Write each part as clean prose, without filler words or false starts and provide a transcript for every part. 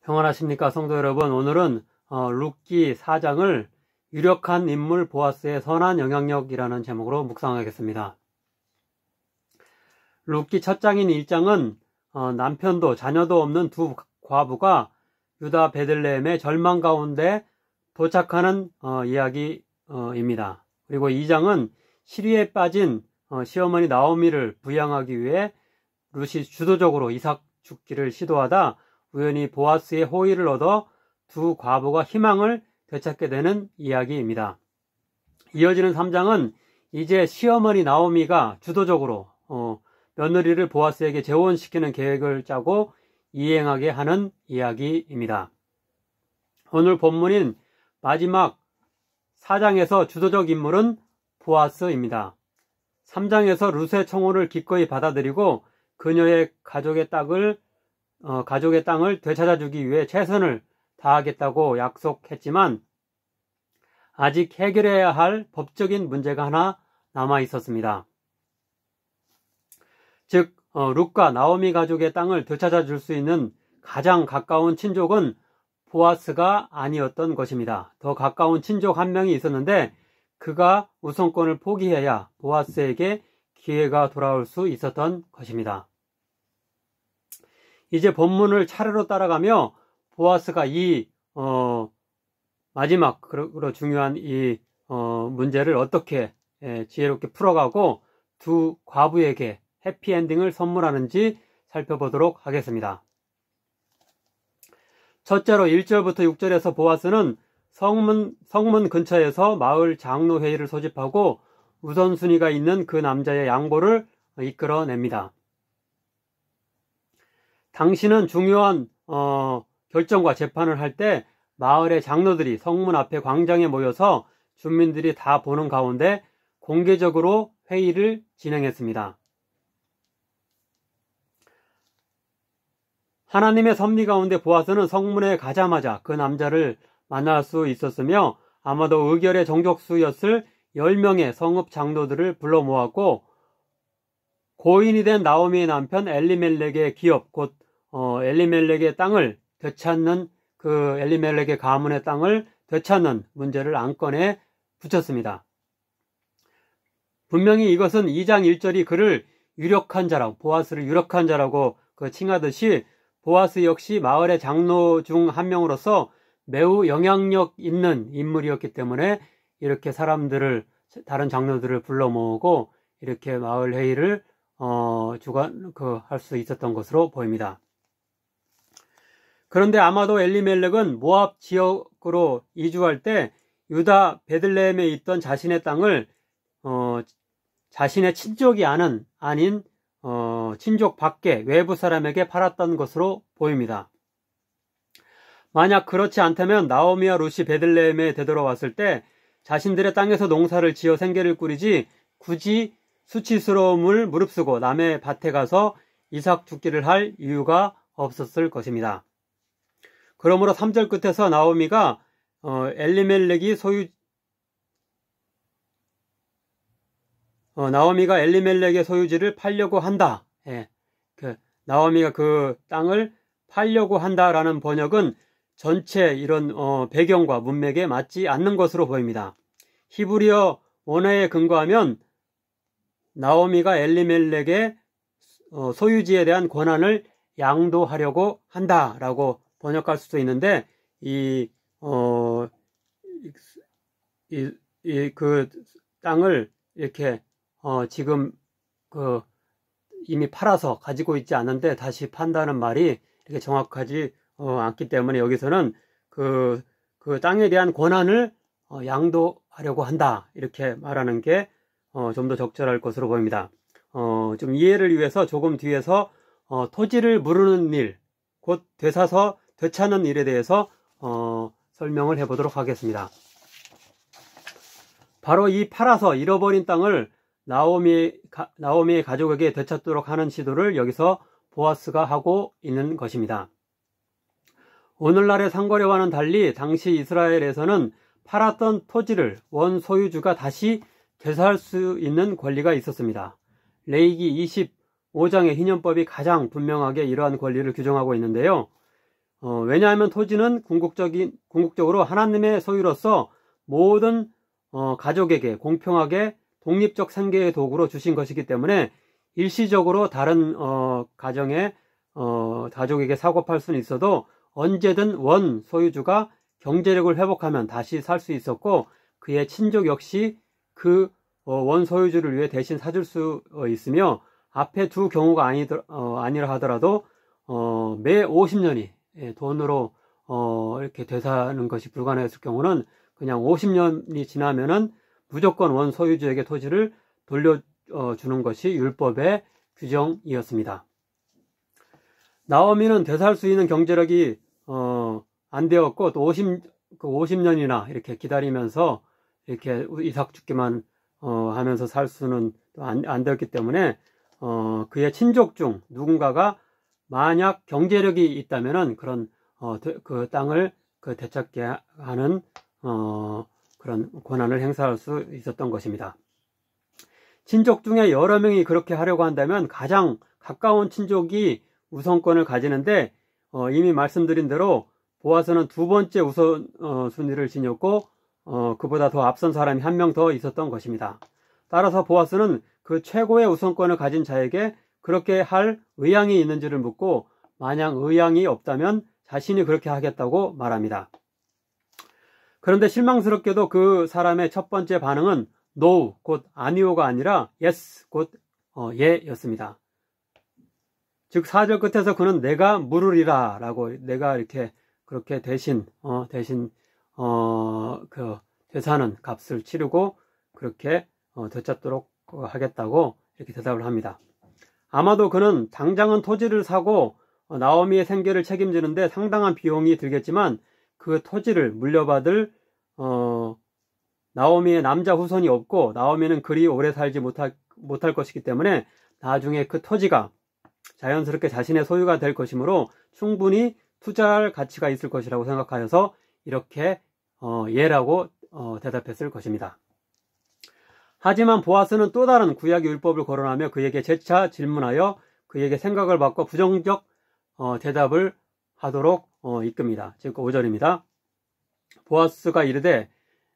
평안하십니까 성도 여러분. 오늘은 룻기 4장을 유력한 인물 보아스의 선한 영향력이라는 제목으로 묵상하겠습니다. 룻기 첫 장인 1장은 남편도 자녀도 없는 두 과부가 유다 베들레헴의 절망 가운데 도착하는 이야기입니다. 그리고 2장은 시리에 빠진 시어머니 나오미를 부양하기 위해 룻이 주도적으로 이삭 죽기를 시도하다 우연히 보아스의 호의를 얻어 두 과부가 희망을 되찾게 되는 이야기입니다. 이어지는 3장은 이제 시어머니 나오미가 주도적으로 며느리를 보아스에게 재혼시키는 계획을 짜고 이행하게 하는 이야기입니다. 오늘 본문인 마지막 4장에서 주도적 인물은 보아스입니다. 3장에서 룻의 청혼을 기꺼이 받아들이고 그녀의 가족의 땅을 되찾아주기 위해 최선을 다하겠다고 약속했지만 아직 해결해야 할 법적인 문제가 하나 남아 있었습니다. 즉 룻과 나오미 가족의 땅을 되찾아줄 수 있는 가장 가까운 친족은 보아스가 아니었던 것입니다. 더 가까운 친족 한 명이 있었는데 그가 우선권을 포기해야 보아스에게 기회가 돌아올 수 있었던 것입니다. 이제 본문을 차례로 따라가며 보아스가 이 마지막으로 중요한 이 문제를 어떻게 지혜롭게 풀어가고 두 과부에게 해피엔딩을 선물하는지 살펴보도록 하겠습니다. 첫째로 1절부터 6절에서 보아스는 성문 근처에서 마을 장로회의를 소집하고 우선순위가 있는 그 남자의 양보를 이끌어냅니다. 당신은 중요한 결정과 재판을 할 때 마을의 장로들이 성문 앞에 광장에 모여서 주민들이 다 보는 가운데 공개적으로 회의를 진행했습니다. 하나님의 섭리 가운데 보아스는 성문에 가자마자 그 남자를 만날 수 있었으며 아마도 의결의 정족수였을 10명의 성읍 장로들을 불러 모았고 고인이 된 나오미의 남편 엘리멜렉의 기업 곧 엘리멜렉의 땅을 되찾는 그 엘리멜렉의 가문의 땅을 되찾는 문제를 안건에 붙였습니다. 분명히 이것은 2장 1절이 그를 유력한 자라고 보아스를 유력한 자라고 칭하듯이 보아스 역시 마을의 장로 중 한 명으로서 매우 영향력 있는 인물이었기 때문에 이렇게 다른 장로들을 불러 모으고 이렇게 마을 회의를 할 수 있었던 것으로 보입니다. 그런데 아마도 엘리멜렉은 모압 지역으로 이주할 때 유다 베들레헴에 있던 자신의 땅을 자신의 친족이 아닌 친족 밖에 외부 사람에게 팔았던 것으로 보입니다. 만약 그렇지 않다면 나오미와 룻이 베들레헴에 되돌아왔을 때 자신들의 땅에서 농사를 지어 생계를 꾸리지 굳이 수치스러움을 무릅쓰고 남의 밭에 가서 이삭 죽기를 할 이유가 없었을 것입니다. 그러므로 3절 끝에서 나오미가 엘리멜렉의 소유지를 팔려고 한다. 나오미가 그 땅을 팔려고 한다라는 번역은 전체 이런 배경과 문맥에 맞지 않는 것으로 보입니다. 히브리어 원어에 근거하면 나오미가 엘리멜렉의 소유지에 대한 권한을 양도하려고 한다라고 번역할 수도 있는데 그 땅을 이렇게 지금 이미 팔아서 가지고 있지 않은데 다시 판다는 말이 이렇게 정확하지 않기 때문에 여기서는 그 땅에 대한 권한을 양도하려고 한다 이렇게 말하는 게 좀 더 적절할 것으로 보입니다. 좀 이해를 위해서 조금 뒤에서 토지를 무르는 일, 곧 되사서 되찾는 일에 대해서 설명을 해보도록 하겠습니다. 바로 이 팔아서 잃어버린 땅을 나오미의 가족에게 되찾도록 하는 시도를 여기서 보아스가 하고 있는 것입니다. 오늘날의 상거래와는 달리 당시 이스라엘에서는 팔았던 토지를 원 소유주가 다시 되살할 수 있는 권리가 있었습니다. 레위기 25장의 희년법이 가장 분명하게 이러한 권리를 규정하고 있는데요. 왜냐하면 토지는 궁극적으로 하나님의 소유로서 모든 가족에게 공평하게 독립적 생계의 도구로 주신 것이기 때문에 일시적으로 다른 가족에게 사고팔 수는 있어도 언제든 원 소유주가 경제력을 회복하면 다시 살 수 있었고, 그의 친족 역시 그 원 소유주를 위해 대신 사줄 수 있으며, 앞에 두 경우가 아니라 하더라도 매 50년이 돈으로 이렇게 되사는 것이 불가능했을 경우는 그냥 50년이 지나면은 무조건 원 소유주에게 토지를 돌려주는 것이 율법의 규정이었습니다. 나오미는 되살 수 있는 경제력이 안 되었고, 또 50년이나 이렇게 기다리면서 이렇게 이삭 죽기만 하면서 살 수는 안 되었기 때문에 그의 친족 중 누군가가 만약 경제력이 있다면은 그런 그 땅을 되찾게 하는 그런 권한을 행사할 수 있었던 것입니다. 친족 중에 여러 명이 그렇게 하려고 한다면 가장 가까운 친족이 우선권을 가지는데, 이미 말씀드린 대로 보아스는 두 번째 우선순위를 지녔고 그보다 더 앞선 사람이 한 명 더 있었던 것입니다. 따라서 보아스는 그 최고의 우선권을 가진 자에게 그렇게 할 의향이 있는지를 묻고, 만약 의향이 없다면 자신이 그렇게 하겠다고 말합니다. 그런데 실망스럽게도 그 사람의 첫 번째 반응은 no, 곧 아니오가 아니라 yes, 곧 예였습니다. 즉 4절 끝에서 그는 내가 물으리라 라고, 내가 이렇게 그렇게 대신 그 되사는 값을 치르고 그렇게 되찾도록 하겠다고 이렇게 대답을 합니다. 아마도 그는 당장은 토지를 사고 나오미의 생계를 책임지는데 상당한 비용이 들겠지만, 그 토지를 물려받을 나오미의 남자 후손이 없고, 나오미는 그리 오래 살지 못할 것이기 때문에 나중에 그 토지가 자연스럽게 자신의 소유가 될 것이므로 충분히 투자할 가치가 있을 것이라고 생각하여서 이렇게 예라고 대답했을 것입니다. 하지만 보아스는 또 다른 구약의 율법을 거론하며 그에게 재차 질문하여 그에게 생각을 바꿔 부정적 대답을 하도록 이끕니다. 즉 5절입니다. 보아스가 이르되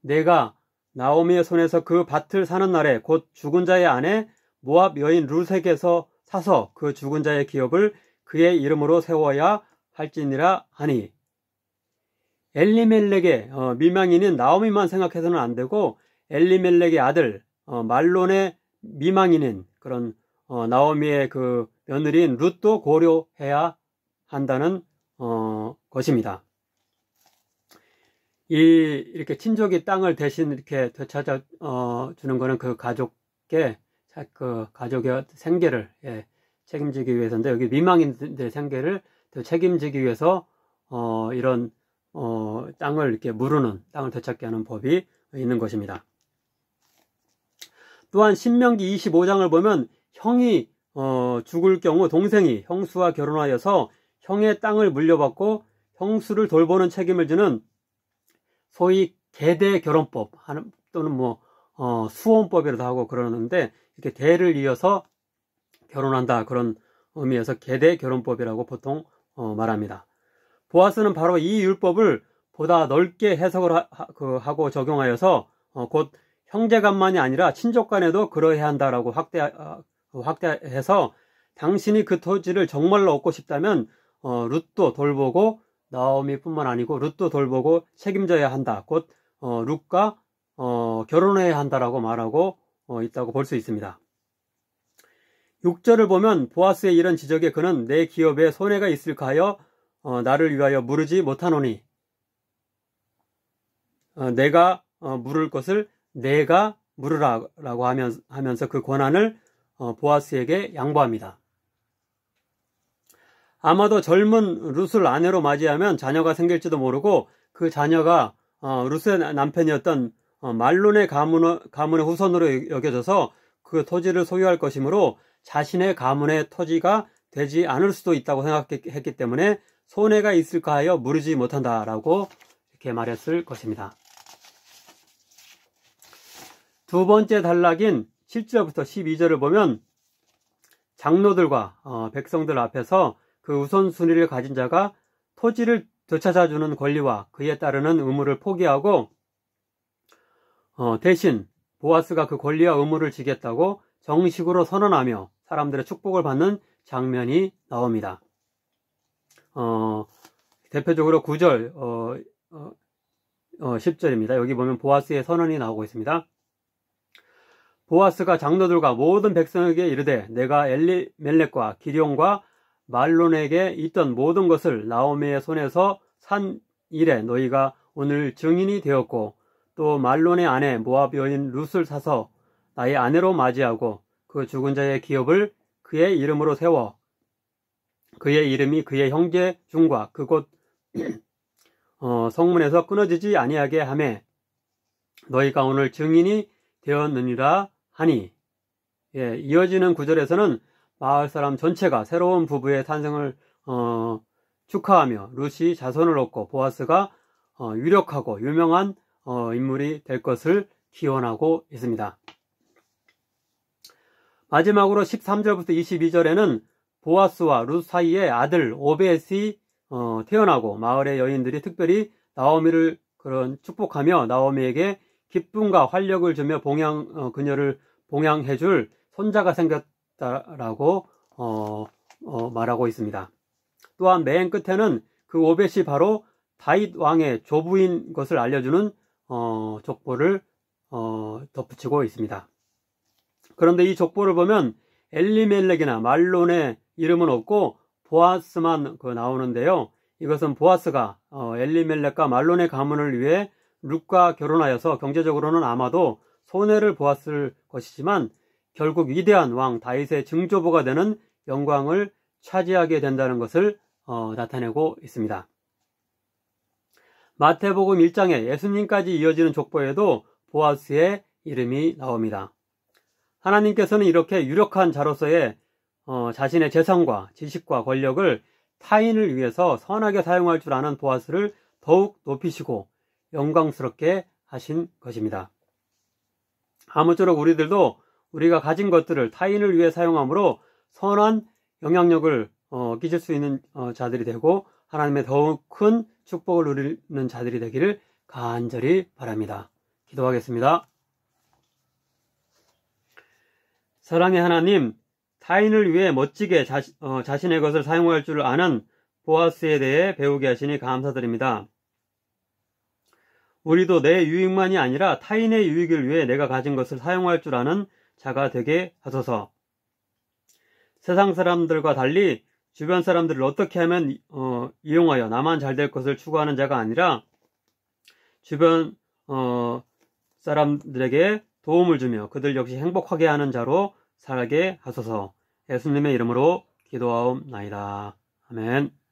내가 나오미의 손에서 그 밭을 사는 날에 곧 죽은 자의 아내 모압 여인 룻에게서 사서 그 죽은 자의 기업을 그의 이름으로 세워야 할지니라 하니, 엘리멜렉의 미망인인 나오미만 생각해서는 안 되고 엘리멜렉의 아들 말론의 미망인인 그런 나오미의 그 며느리인 룻도 고려해야 한다는 것입니다. 이렇게 친족이 땅을 대신 이렇게 되찾아 주는 것은 그 가족의 생계를 책임지기 위해서인데, 여기 미망인들의 생계를 책임지기 위해서 이런 땅을 이렇게 무르는, 땅을 되찾게 하는 법이 있는 것입니다. 또한 신명기 25장을 보면 형이 죽을 경우 동생이 형수와 결혼하여서 형의 땅을 물려받고 형수를 돌보는 책임을 지는 소위 계대 결혼법 또는 수혼법이라도 하고 그러는데, 이렇게 대를 이어서 결혼한다, 그런 의미에서 계대 결혼법이라고 보통 말합니다. 보아스는 바로 이 율법을 보다 넓게 해석을 하고 적용하여서 곧 형제간만이 아니라 친족간에도 그러해야 한다라고 확대해서, 당신이 그 토지를 정말로 얻고 싶다면 룻도 돌보고, 나오미뿐만 아니고 룻도 돌보고 책임져야 한다, 곧 룻과 결혼해야 한다라고 말하고 있다고 볼 수 있습니다. 6절을 보면 보아스의 이런 지적에 그는 내 기업에 손해가 있을까 하여 나를 위하여 물으지 못하노니, 내가 물을 것을 내가 물으라고 하면서 그 권한을 보아스에게 양보합니다. 아마도 젊은 룻을 아내로 맞이하면 자녀가 생길지도 모르고, 그 자녀가 룻의 남편이었던 말론의 가문의 후손으로 여겨져서 그 토지를 소유할 것이므로 자신의 가문의 토지가 되지 않을 수도 있다고 생각했기 때문에 손해가 있을까 하여 물으지 못한다라고 이렇게 말했을 것입니다. 두 번째 단락인 7절부터 12절을 보면 장로들과 백성들 앞에서 그 우선순위를 가진 자가 토지를 되찾아주는 권리와 그에 따르는 의무를 포기하고 대신 보아스가 그 권리와 의무를 지겠다고 정식으로 선언하며 사람들의 축복을 받는 장면이 나옵니다. 대표적으로 9절, 10절입니다. 여기 보면 보아스의 선언이 나오고 있습니다. 보아스가 장로들과 모든 백성에게 이르되 내가 엘리멜렉과 기럝과 말론에게 있던 모든 것을 나오미의 손에서 산 일에 너희가 오늘 증인이 되었고 또 말론의 아내 모압 여인 룻을 사서 나의 아내로 맞이하고 그 죽은 자의 기업을 그의 이름으로 세워 그의 이름이 그의 형제 중과 그곳 성문에서 끊어지지 아니하게 하매 너희가 오늘 증인이 되었느니라 하니. 예, 이어지는 구절에서는 마을 사람 전체가 새로운 부부의 탄생을 축하하며 룻이 자손을 얻고 보아스가 유력하고 유명한 인물이 될 것을 기원하고 있습니다. 마지막으로 13절부터 22절에는 보아스와 룻 사이에 아들 오벳이 태어나고 마을의 여인들이 특별히 나오미를 축복하며 나오미에게 기쁨과 활력을 주며 그녀를 봉양해줄 손자가 생겼다라고 말하고 있습니다. 또한 맨 끝에는 그 오벳이 바로 다윗 왕의 조부인 것을 알려주는 족보를 덧붙이고 있습니다. 그런데 이 족보를 보면 엘리멜렉이나 말론의 이름은 없고 보아스만 나오는데요. 이것은 보아스가 엘리멜렉과 말론의 가문을 위해 룻과 결혼하여서 경제적으로는 아마도 손해를 보았을 것이지만 결국 위대한 왕 다윗의 증조부가 되는 영광을 차지하게 된다는 것을 나타내고 있습니다. 마태복음 1장에 예수님까지 이어지는 족보에도 보아스의 이름이 나옵니다. 하나님께서는 이렇게 유력한 자로서의 자신의 재성과 지식과 권력을 타인을 위해서 선하게 사용할 줄 아는 보아스를 더욱 높이시고 영광스럽게 하신 것입니다. 아무쪼록 우리들도 우리가 가진 것들을 타인을 위해 사용함으로 선한 영향력을 끼칠 수 있는 자들이 되고 하나님의 더욱 큰 축복을 누리는 자들이 되기를 간절히 바랍니다. 기도하겠습니다. 사랑의 하나님, 타인을 위해 멋지게 자신의 것을 사용할 줄 아는 보아스에 대해 배우게 하시니 감사드립니다. 우리도 내 유익만이 아니라 타인의 유익을 위해 내가 가진 것을 사용할 줄 아는 자가 되게 하소서. 세상 사람들과 달리 주변 사람들을 어떻게 하면 이용하여 나만 잘 될 것을 추구하는 자가 아니라 주변 사람들에게 도움을 주며 그들 역시 행복하게 하는 자로 살게 하소서. 예수님의 이름으로 기도하옵나이다. 아멘.